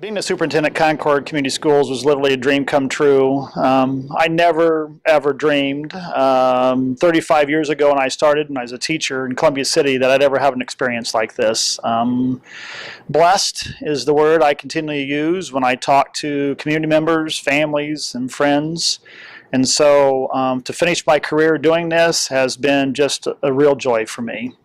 Being a superintendent at Concord Community Schools was literally a dream come true. I never, ever dreamed 35 years ago when I started and I was a teacher in Columbia City that I'd ever have an experience like this. Blessed is the word I continually use when I talk to community members, families, and friends. And so to finish my career doing this has been just a real joy for me.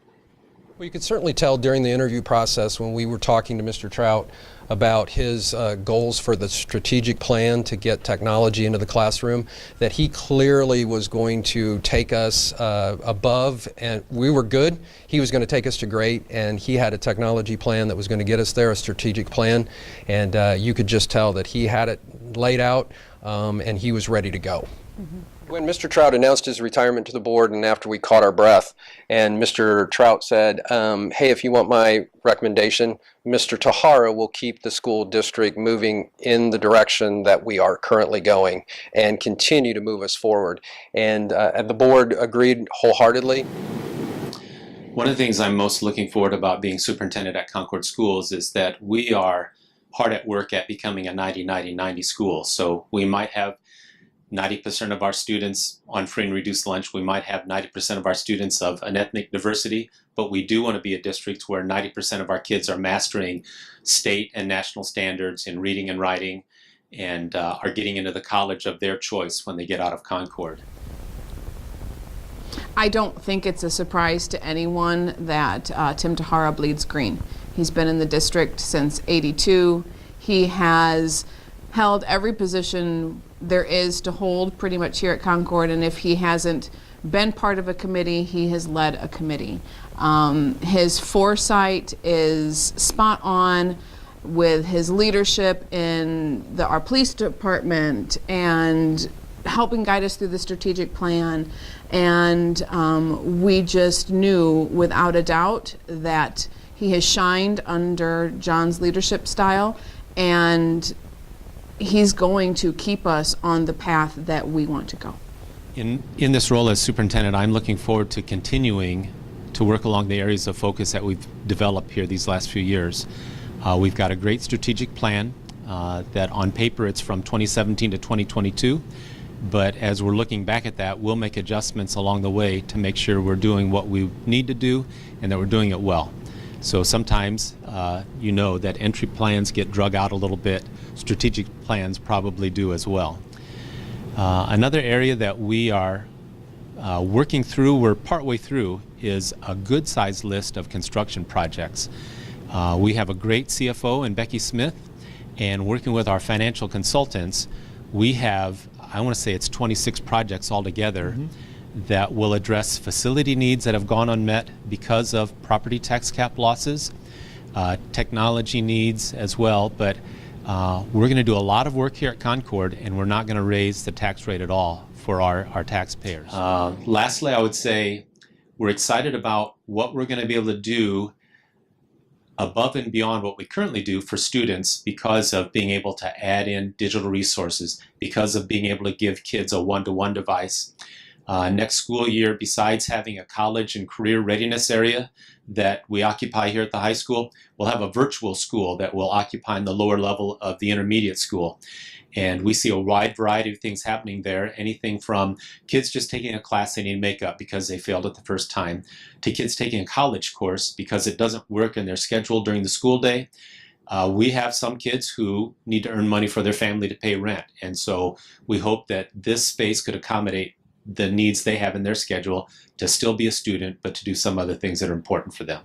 Well, you could certainly tell during the interview process when we were talking to Mr. Trout about his goals for the strategic plan to get technology into the classroom, that he clearly was going to take us above, and we were good. He was going to take us to great, and he had a technology plan that was going to get us there, a strategic plan, and you could just tell that he had it laid out and he was ready to go. Mm-hmm. When Mr. Trout announced his retirement to the board and after we caught our breath, and Mr. Trout said, hey, if you want my recommendation, Mr. Tahara will keep the school district moving in the direction that we are currently going and continue to move us forward. And the board agreed wholeheartedly. One of the things I'm most looking forward about being superintendent at Concord Schools is that we are hard at work at becoming a 90-90-90 school. So we might have 90% of our students on free and reduced lunch. We might have 90% of our students of an ethnic diversity, but we do want to be a district where 90% of our kids are mastering state and national standards in reading and writing and are getting into the college of their choice when they get out of Concord. I don't think it's a surprise to anyone that Tim Tahara bleeds green. He's been in the district since '82. He has held every position there is to hold pretty much here at Concord, and if he hasn't been part of a committee, he has led a committee. His foresight is spot on with his leadership in our police department and helping guide us through the strategic plan, and we just knew without a doubt that he has shined under John's leadership style, and he's going to keep us on the path that we want to go. In this role as superintendent, I'm looking forward to continuing to work along the areas of focus that we've developed here these last few years. We've got a great strategic plan that on paper it's from 2017 to 2022, but as we're looking back at that, we'll make adjustments along the way to make sure we're doing what we need to do and that we're doing it well. So sometimes you know that entry plans get drug out a little bit. Strategic plans probably do as well. Another area that we are working through, we're partway through, is a good-sized list of construction projects. We have a great CFO in Becky Smith, and working with our financial consultants, we have, I want to say it's 26 projects altogether. Mm-hmm. That will address facility needs that have gone unmet because of property tax cap losses, technology needs as well, but we're going to do a lot of work here at Concord, and we're not going to raise the tax rate at all for our taxpayers. Lastly, I would say we're excited about what we're going to be able to do above and beyond what we currently do for students because of being able to add in digital resources, because of being able to give kids a one-to-one device. Next school year, besides having a college and career readiness area that we occupy here at the high school, we'll have a virtual school that will occupy in the lower level of the intermediate school. And we see a wide variety of things happening there, anything from kids just taking a class they need makeup because they failed it the first time, to kids taking a college course because it doesn't work in their schedule during the school day. We have some kids who need to earn money for their family to pay rent. And so we hope that this space could accommodate the needs they have in their schedule to still be a student, but to do some other things that are important for them.